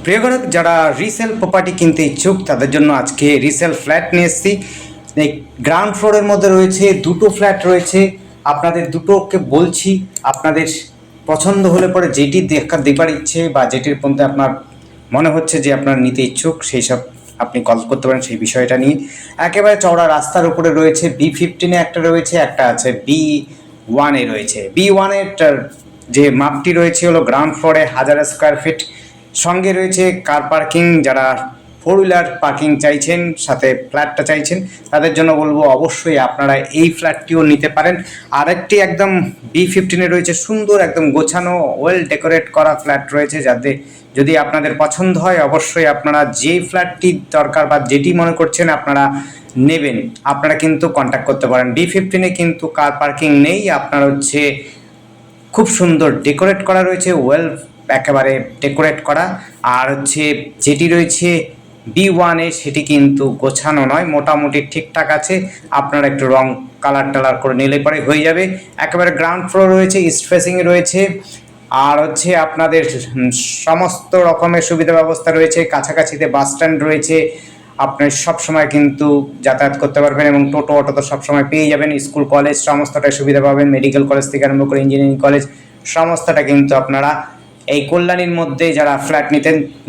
প্রিয় গ্রাহক যারা রিসেল প্রপার্টি কিনতে ইচ্ছুক তাদের জন্য আজকে রিসেল ফ্ল্যাট নিয়ে এসেছি। এই গ্রাউন্ড ফ্লোরের মধ্যে রয়েছে দুটো ফ্ল্যাট রয়েছে। আপনাদের দুটোকে বলছি, আপনাদের পছন্দ হলে পরে যেটি দেখবার ইচ্ছে বা যেটির মধ্যে আপনার মনে হচ্ছে যে আপনার নিতে ইচ্ছুক সেই সব আপনি কল করতে পারেন সেই বিষয়টা নিয়ে। একেবারে চওড়া রাস্তার উপরে রয়েছে। B15 একটা রয়েছে, একটা আছে B1 রয়েছে। B1 যে মাপটি রয়েছে হলো গ্রাউন্ড ফ্লোরে 1000 স্কোয়ার ফিট, সঙ্গে রয়েছে কার পার্কিং। যারা 4 হুইলার পার্কিং চাইছেন সাথে ফ্ল্যাটটা চাইছেন তাদের জন্য বলবো অবশ্যই আপনারা এই ফ্ল্যাটটিও নিতে পারেন। আরেকটি একদম B15 রয়েছে, সুন্দর একদম গোছানো ওয়েল ডেকোরেট করা ফ্ল্যাট রয়েছে, যাতে যদি আপনাদের পছন্দ হয় অবশ্যই আপনারা যেই ফ্ল্যাটটি দরকার বা যেটি মনে করছেন আপনারা নেবেন আপনারা কিন্তু কন্ট্যাক্ট করতে পারেন। B15 কিন্তু কার পার্কিং নেই, আপনার হচ্ছে খুব সুন্দর ডেকোরেট করা রয়েছে, ওয়েল একেবারে ডেকোরেট করা। আর হচ্ছে যেটি রয়েছে B1 সেটি কিন্তু গোছানো নয়, মোটামুটি ঠিকঠাক আছে। আপনারা একটু রং কালার টালার করে নিলে পরে হয়ে যাবে। একেবারে গ্রাউন্ড ফ্লোর রয়েছে, ইস্ট ফেসিংয়ে রয়েছে। আর হচ্ছে আপনাদের সমস্ত রকমের সুবিধা ব্যবস্থা রয়েছে, কাছাকাছিতে বাস স্ট্যান্ড রয়েছে, আপনি সবসময় কিন্তু যাতায়াত করতে পারবেন এবং টোটো অটো তো সবসময় পেয়ে যাবেন। স্কুল কলেজ সমস্তটাই সুবিধা পাবেন, মেডিকেল কলেজ থেকে আরম্ভ করে ইঞ্জিনিয়ারিং কলেজ সমস্তটা কিন্তু আপনারা এই কল্যাণীর মধ্যে যারা ফ্ল্যাট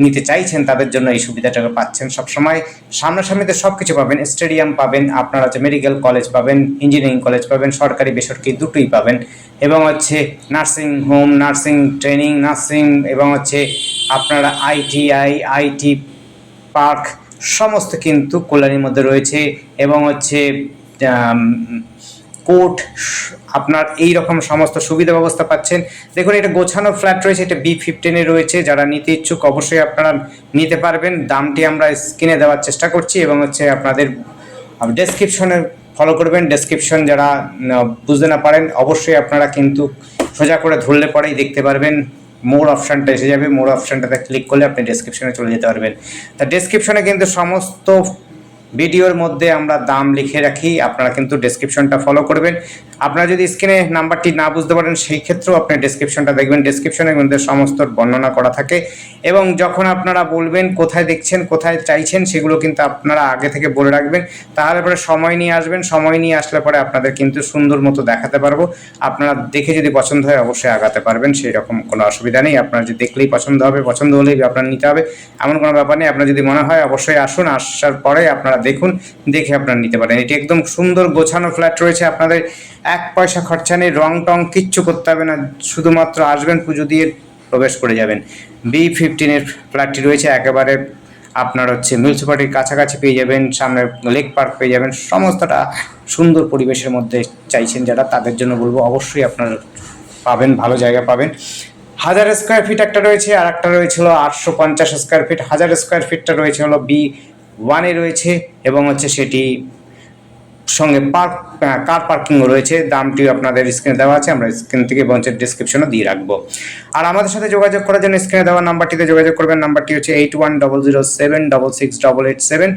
নিতে চাইছেন তাদের জন্য এই সুবিধাটাকে পাচ্ছেন। সবসময় সামনাসামনিতে সব কিছু পাবেন, স্টেডিয়াম পাবেন, আপনারা হচ্ছে মেডিকেল কলেজ পাবেন, ইঞ্জিনিয়ারিং কলেজ পাবেন, সরকারি বেসরকারি দুটোই পাবেন, এবং হচ্ছে nursing home, nursing training, nursing, এবং হচ্ছে আপনারা আইটি পার্ক সমস্ত কিন্তু কল্যাণীর মধ্যে রয়েছে। এবং হচ্ছে কোর্ট, আপনার এই রকম সমস্ত সুবিধা ব্যবস্থা পাচ্ছেন। দেখুন এটা গোছানো ফ্ল্যাট রয়েছে, এটা B15 রয়েছে। যারা নিতে ইচ্ছুক অবশ্যই আপনারা নিতে পারবেন। দামটি আমরা স্ক্রিনে দেওয়ার চেষ্টা করছি এবং হচ্ছে আপনাদের ডেসক্রিপশনে ফলো করবেন। ডেসক্রিপশন যারা বুঝতে না পারেন অবশ্যই আপনারা কিন্তু সোজা করে ধরলে পরেই দেখতে পারবেন, মোর অপশানটা এসে যাবে। মোর অপশানটাতে ক্লিক করলে আপনি ডেসক্রিপশনে চলে যেতে পারবেন। তা ডেসক্রিপশনে কিন্তু সমস্ত ভিডিওর মধ্যে আমরা দাম লিখে রাখি, আপনারা কিন্তু ডেসক্রিপশনটা ফলো করবেন। আপনারা যদি স্ক্রিনে নাম্বারটি না বুঝতে পারেন সেই ক্ষেত্রেও আপনি ডেসক্রিপশনটা দেখবেন, ডেসক্রিপশনের মধ্যে সমস্ত বর্ণনা করা থাকে। এবং যখন আপনারা বলবেন কোথায় দেখছেন, কোথায় চাইছেন, সেগুলো কিন্তু আপনারা আগে থেকে বলে রাখবেন। তাহলে পরে সময় নিয়ে আসবেন, সময় নিয়ে আসলে পরে আপনাদের কিন্তু সুন্দর মতো দেখাতে পারবো। আপনারা দেখে যদি পছন্দ হয় অবশ্যই আগাতে পারবেন, সেই রকম কোনো অসুবিধা নেই। আপনারা যদি দেখলেই পছন্দ হবে, পছন্দ হলেই আপনার নিতে হবে এমন কোনো ব্যাপার নেই। আপনার যদি মনে হয় অবশ্যই আসুন, আসার পরে আপনারা দেখুন, দেখে আপনারা নিতে পারেন। এটি একদম সুন্দর গোছানো ফ্ল্যাট রয়েছে, আপনাদের 1 পয়সা খরচা নেই, রং টং কিচ্ছু করতে হবে না, শুধুমাত্র আসবেন, পুজো দিয়ে প্রবেশ করে যাবেন। B15 ফ্ল্যাটটি রয়েছে একেবারে আপনার হচ্ছে মিউনিসিপ্যালিটির কাছাকাছি পেয়ে যাবেন, সামনে লেক পার্ক পেয়ে যাবেন, সমস্তটা সুন্দর পরিবেশের মধ্যে চাইছেন যারা তাদের জন্য বলবো অবশ্যই আপনারা পাবেন, ভালো জায়গা পাবেন। 1000 স্কোয়ার ফিট একটা রয়েছে, আর একটা রয়েছে হলো 850 স্কোয়ার ফিট। 1000 স্কোয়ার ফিটটা রয়েছে হলো B1 রয়েছে এবং হচ্ছে সেটি সঙ্গে কার পার্কিংও রয়েছে। দামটিও আপনাদের স্ক্রিনে দেওয়া আছে, আমরা স্ক্রিন থেকে বঞ্চের ডিসক্রিপশনও দিয়ে রাখবো। আর আমাদের সাথে যোগাযোগ করার জন্য স্ক্রিনে দেওয়া নাম্বারটিতে যোগাযোগ করবেন। নাম্বারটি হচ্ছে 8100766867।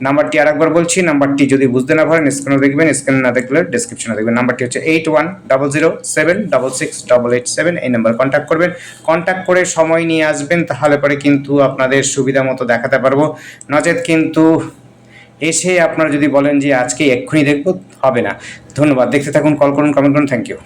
নাম্বারটি আরেকবার বলছি, নাম্বারটি যদি বুঝতে না পারেন স্ক্রিনে দেখবেন, স্ক্রিনে না দেখলে ডিসক্রিপশনে দেখবেন। নাম্বারটি হচ্ছে 8100766867। এই নাম্বার কন্ট্যাক্ট করবেন, কন্ট্যাক্ট করে সময় নিয়ে আসবেন, তাহলে পরে কিন্তু আপনাদের সুবিধা মতো দেখাতে পারবো। নচেত কিন্তু এসে আপনারা যদি বলেন যে আজকে এক্ষুনি দেখবো, হবে না। ধন্যবাদ, দেখতে থাকুন, কল করুন, কমেন্ট করুন, থ্যাংক ইউ।